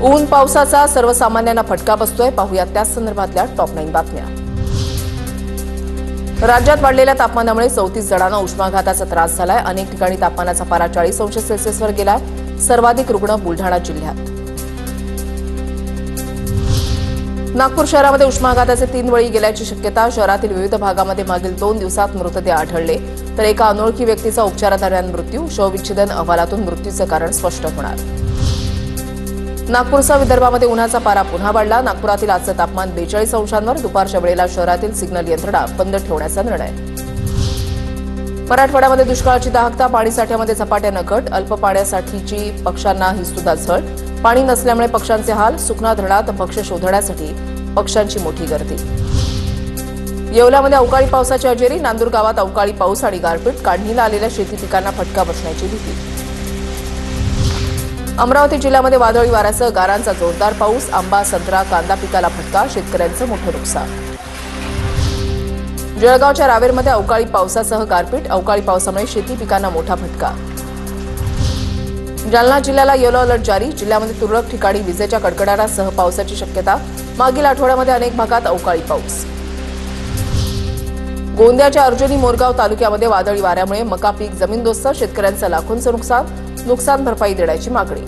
ऊन पावसाचा सर्वसामान्यांना फटका बसतोय। पाहूयात त्या संदर्भातल्या टॉप 9 बातम्या। राज्यात वाढलेल्या तापमानामुळे 34 जणांना उष्माघाताचा त्रास झालाय। अनेक ठिकाणी तापमानाचा पारा 40 अंश सेल्सिअसवर गेलाय। सर्वाधिक रुग्ण बुलढाणा जिल्ह्यात। नागपूर शहरामध्ये उष्माघाताचे 3 बळी गेल्याची शक्यता। शहरातील विविध भागामध्ये मागील 2 दिवसात मृतदेह आढळले, तर एका अनोळखी व्यक्तीचा उपचारादरम्यान मृत्यू। शवविच्छेदन अहवालातून मृत्यूचे कारण स्पष्ट होणार। नागपूरसह विदर्भामध्ये उन्हाचा पारा पुन्हा वाढला। नागपुरातील आजचं तापमान 42 अंशांवर। दुपारच्या वेळेला शहरातील सिग्नल यंत्रणा बंद ठेवण्याचा निर्णय। मराठवाड्यामध्ये दुष्काळाची दाहकता। पाणीसाठ्यामध्ये झपाट्यानं घट। अल्प पाण्यासाठीची पक्ष्यांना ही सुद्धा झळ। पाणी नसल्यामुळे पक्ष्यांचे हाल। सुखना धरणात भक्ष्य शोधण्यासाठी पक्ष्यांची मोठी गर्दी। येवल्यामध्ये अवकाळी पावसाची हजेरी। नांदूर गावात अवकाळी पाऊस आणि गारपीट। काढणीला आलेल्या शेती पिकांना फटका बसण्याची भीती। अमरावती जिल्ह्यामध्ये वादळी वाऱ्यासह गारांचा जोरदार पाऊस। आंबा, संत्रा, कांदा पिकाला फटका। शेतकऱ्यांचं मोठं नुकसान। जळगावच्या रावेरमध्ये अवकाळी पावसासह गारपीट। अवकाळी पावसामुळे शेती पिकांना मोठा फटका। जालना जिल्ह्याला येलो अलर्ट जारी। जिल्ह्यामध्ये तुरळक ठिकाणी विजेच्या कडकडाटासह पावसाची शक्यता। मागील आठवड्यामध्ये अनेक भागात अवकाळी पाऊस। गोंदियाच्या अर्जुनी मोरगाव तालुक्यामध्ये वादळी वाऱ्यामुळे मका पीक जमीनदोस्त। शेतकऱ्यांचं लाखोंचं नुकसान। नुकसान भरपाई देण्याची मागणी।